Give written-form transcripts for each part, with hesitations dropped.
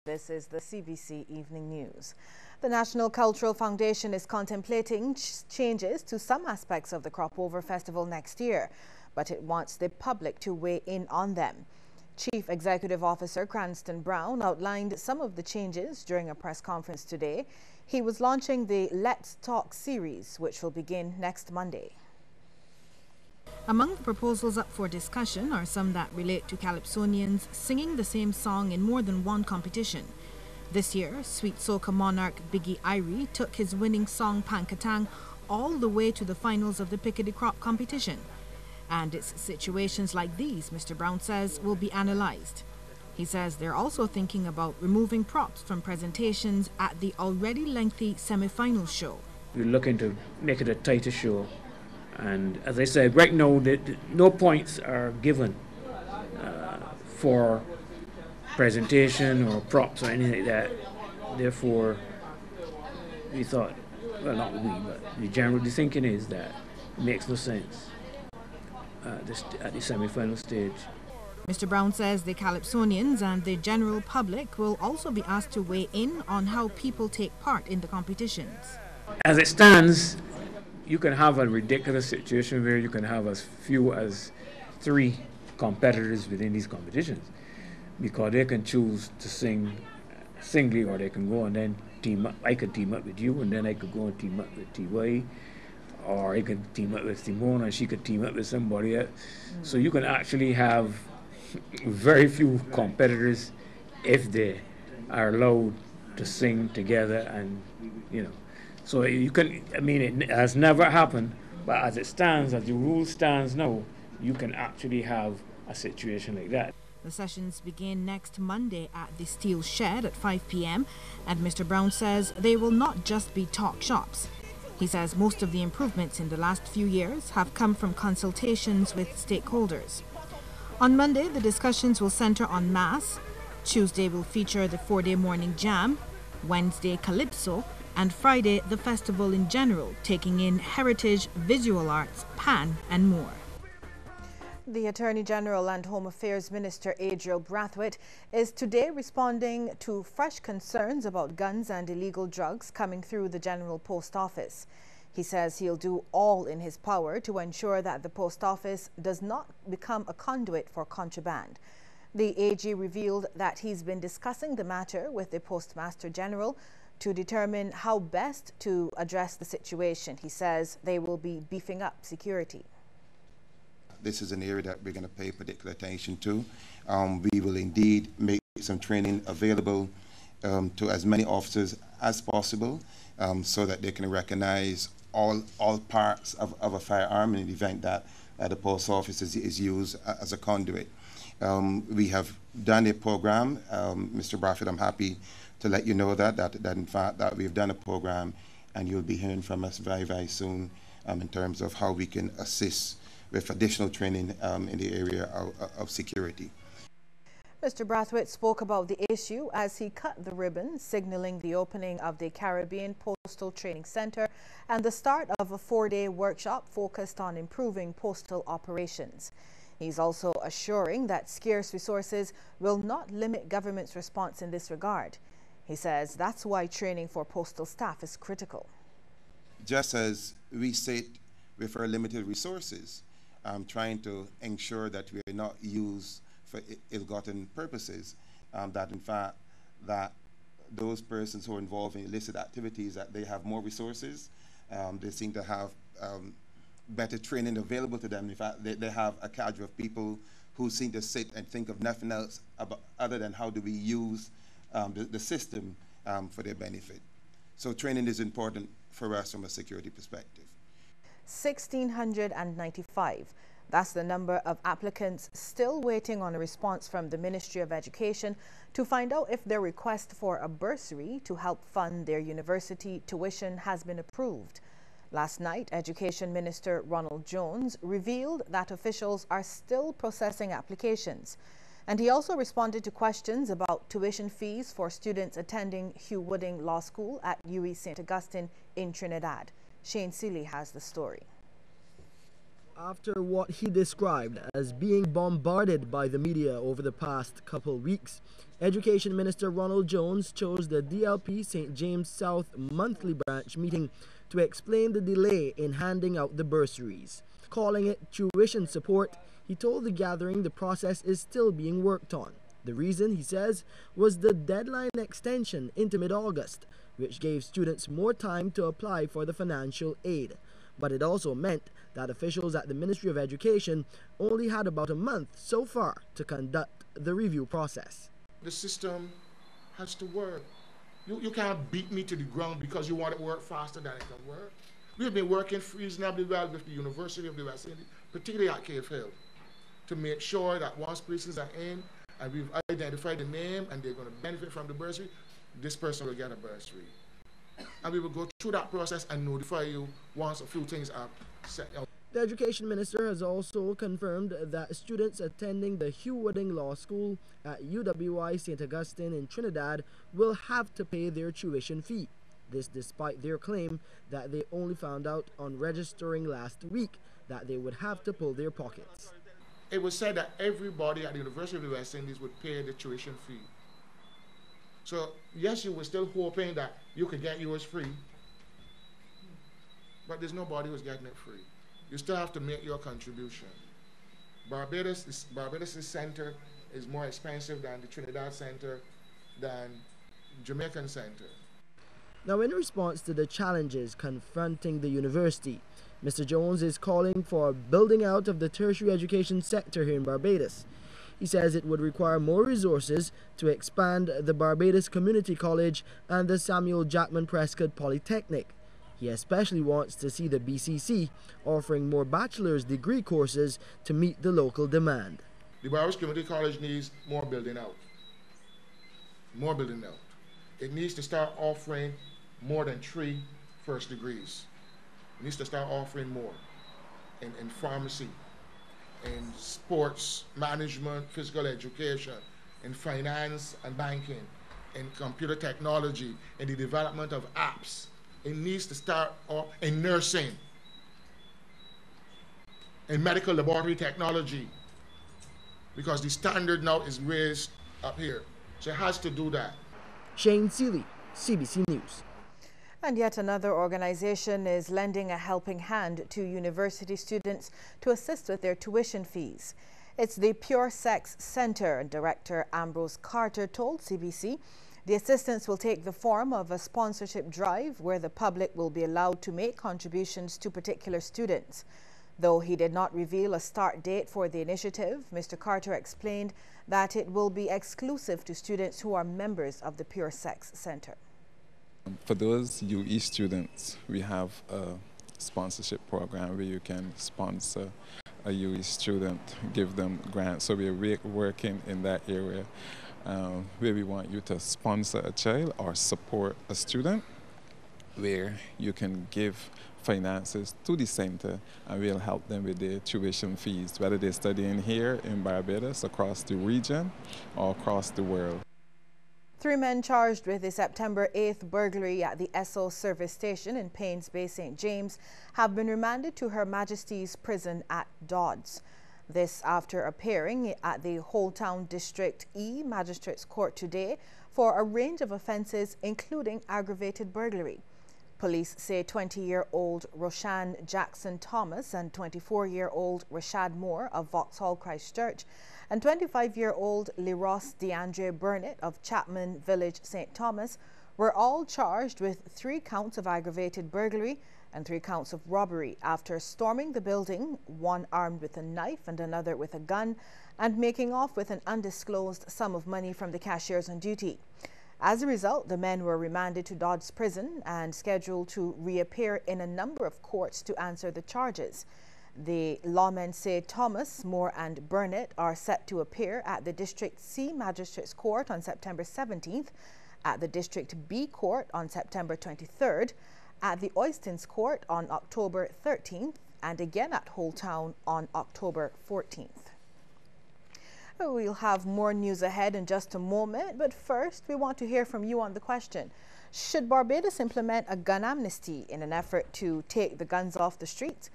This is the CBC Evening News. The National Cultural Foundation is contemplating changes to some aspects of the Crop Over Festival next year, but it wants the public to weigh in on them. Chief Executive Officer Cranston Brown outlined some of the changes during a press conference today. He was launching the Let's Talk series, which will begin next Monday. Among the proposals up for discussion are some that relate to Calypsonians singing the same song in more than one competition. This year, Sweet Soca monarch Biggie Irie took his winning song Pankatang all the way to the finals of the Pickety Crop competition. And it's situations like these, Mr. Brown says, will be analysed. He says they're also thinking about removing props from presentations at the already lengthy semi-final show. We're looking to make it a tighter show. And as I said, right now, no points are given for presentation or props or anything like that. Therefore, we thought, well, not we, but the general thinking is that it makes no sense at the semi-final stage. Mr. Brown says the Calypsonians and the general public will also be asked to weigh in on how people take part in the competitions. As it stands, you can have a ridiculous situation where you can have as few as 3 competitors within these competitions, because they can choose to sing singly, or they can go and then team up. I could team up with you, and then I could go and team up with TY, or I could team up with Simone, and she could team up with somebody else. So you can actually have very few competitors if they are allowed to sing together, and so you can, I mean, it has never happened, but as it stands, as the rule stands now, you can actually have a situation like that. The sessions begin next Monday at the Steel Shed at 5 p.m. and Mr. Brown says they will not just be talk shops. He says most of the improvements in the last few years have come from consultations with stakeholders. On Monday, the discussions will center on Mass. Tuesday will feature the 4-day morning jam, Wednesday Calypso, and Friday the festival in general, taking in heritage, visual arts, pan and more. The Attorney General and Home Affairs Minister Adriel Brathwaite is today responding to fresh concerns about guns and illegal drugs coming through the General Post Office. He says he'll do all in his power to ensure that the Post Office does not become a conduit for contraband. The AG revealed that he's been discussing the matter with the Postmaster General to determine how best to address the situation. He says they will be beefing up security. This is an area that we're going to pay particular attention to. We will indeed make some training available to as many officers as possible so that they can recognize all parts of a firearm in the event that the post office is used as a conduit. We have done a program, Mr. Brathwaite, I'm happy to let you know that in fact that we've done a program, and you'll be hearing from us very, very soon in terms of how we can assist with additional training in the area of security. Mr. Brathwaite spoke about the issue as he cut the ribbon, signaling the opening of the Caribbean Postal Training Center and the start of a 4-day workshop focused on improving postal operations. He's also assuring that scarce resources will not limit government's response in this regard. He says that's why training for postal staff is critical. Just as we sit with our limited resources, trying to ensure that we are not used for ill-gotten purposes, that in fact that those persons who are involved in illicit activities, that they have more resources, they seem to have better training available to them. In fact, they have a cadre of people who seem to sit and think of nothing else other than how do we use the system for their benefit. So training is important for us from a security perspective. 1,695. That's the number of applicants still waiting on a response from the Ministry of Education to find out if their request for a bursary to help fund their university tuition has been approved. Last night, Education Minister Ronald Jones revealed that officials are still processing applications. And he also responded to questions about tuition fees for students attending Hugh Wooding Law School at UWI St. Augustine in Trinidad. Shane Seeley has the story. After what he described as being bombarded by the media over the past couple weeks, Education Minister Ronald Jones chose the DLP St. James South monthly branch meeting to explain the delay in handing out the bursaries. Calling it tuition support, he told the gathering the process is still being worked on. The reason, he says, was the deadline extension into mid-August, which gave students more time to apply for the financial aid. But it also meant that officials at the Ministry of Education only had about a month so far to conduct the review process. The system has to work. You can't beat me to the ground because you want it to work faster than it can work. We've been working reasonably well with the University of the West Indies, particularly at Cave Hill, to make sure that once persons are in and we've identified the name and they're going to benefit from the bursary, this person will get a bursary. And we will go through that process and notify you once a few things are set out. The Education Minister has also confirmed that students attending the Hugh Wooding Law School at UWI St. Augustine in Trinidad will have to pay their tuition fee. This despite their claim that they only found out on registering last week that they would have to pull their pockets. It was said that everybody at the University of the West Indies would pay the tuition fee. So, yes, you were still hoping that you could get yours free, but there's nobody who's getting it free. You still have to make your contribution. Barbados' center is more expensive than the Trinidad center, than Jamaican center. Now, in response to the challenges confronting the university, Mr. Jones is calling for building out of the tertiary education sector here in Barbados. He says it would require more resources to expand the Barbados Community College and the Samuel Jackman Prescott Polytechnic. He especially wants to see the BCC offering more bachelor's degree courses to meet the local demand. The Barbados Community College needs more building out. More building out. It needs to start offering more than 3 first degrees. It needs to start offering more in pharmacy, in sports management, physical education, in finance and banking, in computer technology, in the development of apps. It needs to start off in nursing, in medical laboratory technology, because the standard now is raised up here. So it has to do that. Shane Seeley, CBC News. And yet another organization is lending a helping hand to university students to assist with their tuition fees. It's the Pure Sex Center, and Director Ambrose Carter told CBC the assistance will take the form of a sponsorship drive where the public will be allowed to make contributions to particular students. Though he did not reveal a start date for the initiative, Mr. Carter explained that it will be exclusive to students who are members of the Pure Sex Center. For those UE students, we have a sponsorship program where you can sponsor a UE student, give them grants. So we're working in that area where we want you to sponsor a child or support a student, where you can give finances to the center and we'll help them with their tuition fees, whether they're studying here in Barbados, across the region, or across the world. 3 men charged with the September 8th burglary at the Esso service station in Paynes Bay, St. James, have been remanded to Her Majesty's Prison at Dodds. This after appearing at the Whole Town District E Magistrates Court today for a range of offences, including aggravated burglary. Police say 20-year-old Roshan Jackson Thomas and 24-year-old Rashad Moore of Vauxhall Christchurch and 25-year-old Leross DeAndre Burnett of Chapman Village, St. Thomas were all charged with 3 counts of aggravated burglary and 3 counts of robbery after storming the building, one armed with a knife and another with a gun, and making off with an undisclosed sum of money from the cashiers on duty. As a result, the men were remanded to Dodds Prison and scheduled to reappear in a number of courts to answer the charges. The lawmen say Thomas, Moore and Burnett are set to appear at the District C Magistrates Court on September 17th, at the District B Court on September 23rd, at the Oystons Court on October 13th, and again at Whole Town on October 14th. We'll have more news ahead in just a moment, but first we want to hear from you on the question: should Barbados implement a gun amnesty in an effort to take the guns off the streets?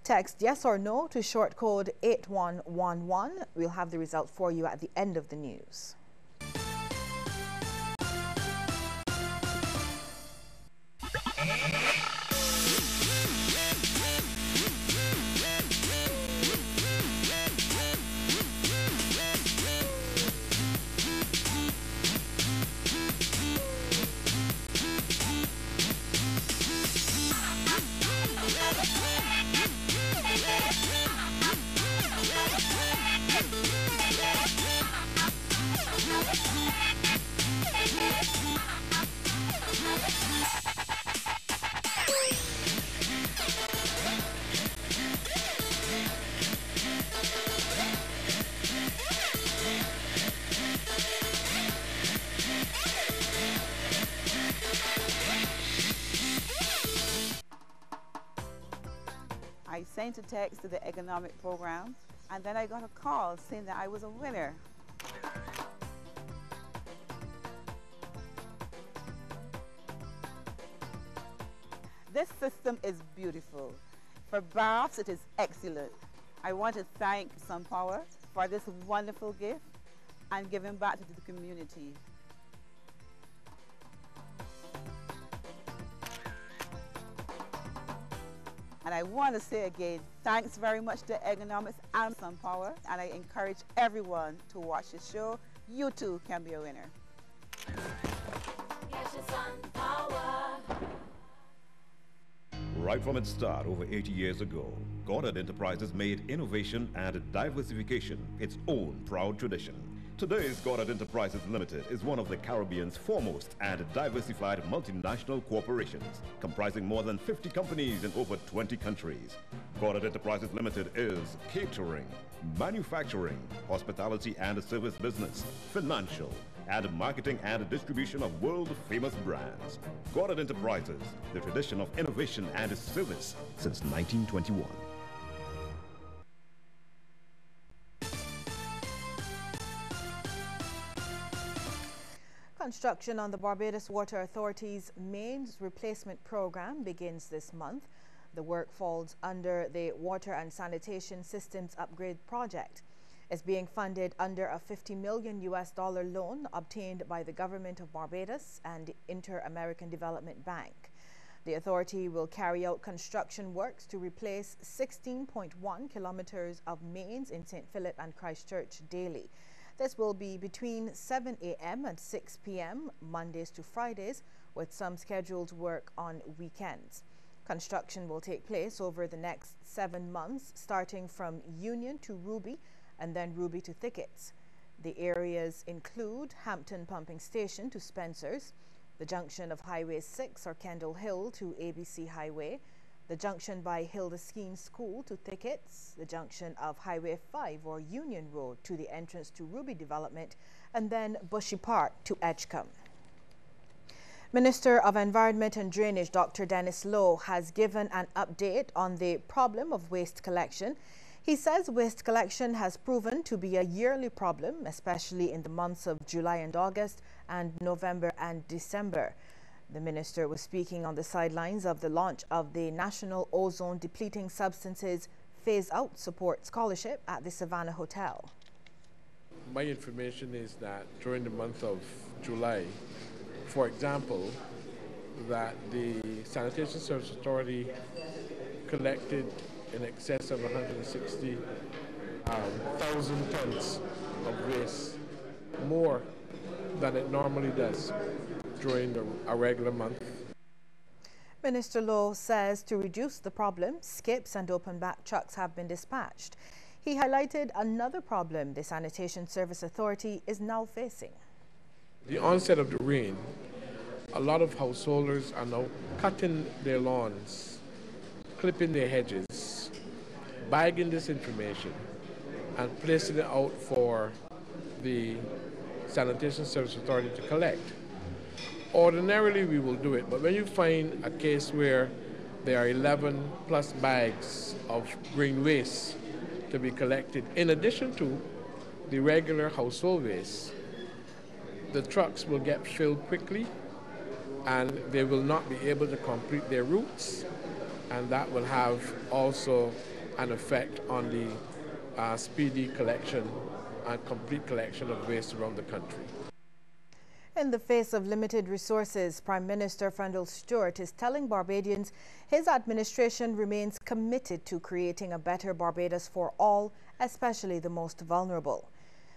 Text yes or no to short code 8111. We'll have the result for you at the end of the news. I sent a text to the economic program, and then I got a call saying that I was a winner. This system is beautiful. For baths, it is excellent. I want to thank SunPower for this wonderful gift and giving back to the community. And I want to say again, thanks very much to Economics and SunPower, and I encourage everyone to watch the show. You too can be a winner. Right from its start over 80 years ago, Goddard Enterprises made innovation and diversification its own proud tradition. Today's Goddard Enterprises Limited is one of the Caribbean's foremost and diversified multinational corporations, comprising more than 50 companies in over 20 countries. Goddard Enterprises Limited is catering, manufacturing, hospitality and service business, financial, and marketing and distribution of world-famous brands. Goddard Enterprises, the tradition of innovation and service since 1921. Construction on the Barbados Water Authority's mains replacement program begins this month. The work falls under the Water and Sanitation Systems Upgrade Project. It's being funded under a $50 million loan obtained by the Government of Barbados and the Inter-American Development Bank. The authority will carry out construction works to replace 16.1 kilometers of mains in St. Philip and Christchurch daily. This will be between 7 a.m. and 6 p.m. Mondays to Fridays, with some scheduled work on weekends. Construction will take place over the next 7 months, starting from Union to Ruby and then Ruby to Thickets. The areas include Hampton Pumping Station to Spencer's, the junction of Highway 6 or Kendall Hill to ABC Highway, the junction by Hilda Skeen School to Thickets, the junction of Highway 5 or Union Road to the entrance to Ruby Development, and then Bushy Park to Edgecombe. Minister of Environment and Drainage Dr. Dennis Lowe has given an update on the problem of waste collection. He says waste collection has proven to be a yearly problem, especially in the months of July and August and November and December. The minister was speaking on the sidelines of the launch of the National Ozone Depleting Substances Phase Out Support Scholarship at the Savannah Hotel. My information is that during the month of July, for example, that the Sanitation Service Authority collected in excess of 160,000 tons of waste, more than it normally does during a regular month. Minister Lowe says to reduce the problem, skips and open back trucks have been dispatched. He highlighted another problem the Sanitation Service Authority is now facing. The onset of the rain, a lot of householders are now cutting their lawns, clipping their hedges, bagging this information and placing it out for the Sanitation Service Authority to collect. Ordinarily, we will do it, but when you find a case where there are 11 plus bags of green waste to be collected, in addition to the regular household waste, the trucks will get filled quickly and they will not be able to complete their routes, and that will have also an effect on the speedy collection and complete collection of waste around the country. In the face of limited resources, Prime Minister Frendel Stewart is telling Barbadians his administration remains committed to creating a better Barbados for all, especially the most vulnerable.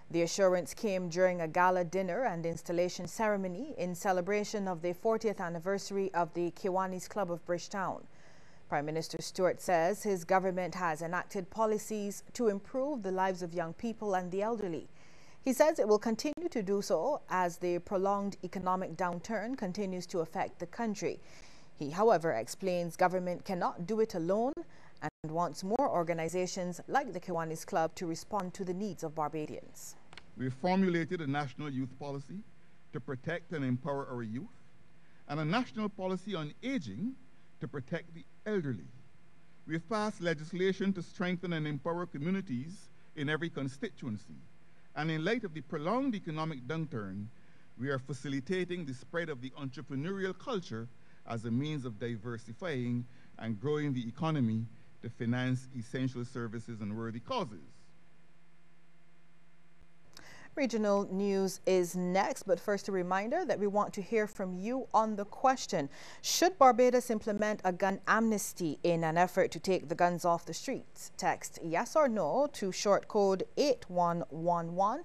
The assurance came during a gala dinner and installation ceremony in celebration of the 40th anniversary of the Kiwanis Club of Bridgetown. Prime Minister Stewart says his government has enacted policies to improve the lives of young people and the elderly. He says it will continue to do so as the prolonged economic downturn continues to affect the country. He, however, explains government cannot do it alone and wants more organizations like the Kiwanis Club to respond to the needs of Barbadians. We formulated a national youth policy to protect and empower our youth, and a national policy on aging to protect the elderly. We have passed legislation to strengthen and empower communities in every constituency. And in light of the prolonged economic downturn, we are facilitating the spread of the entrepreneurial culture as a means of diversifying and growing the economy to finance essential services and worthy causes. Regional news is next, but first a reminder that we want to hear from you on the question: should Barbados implement a gun amnesty in an effort to take the guns off the streets? Text yes or no to short code 8111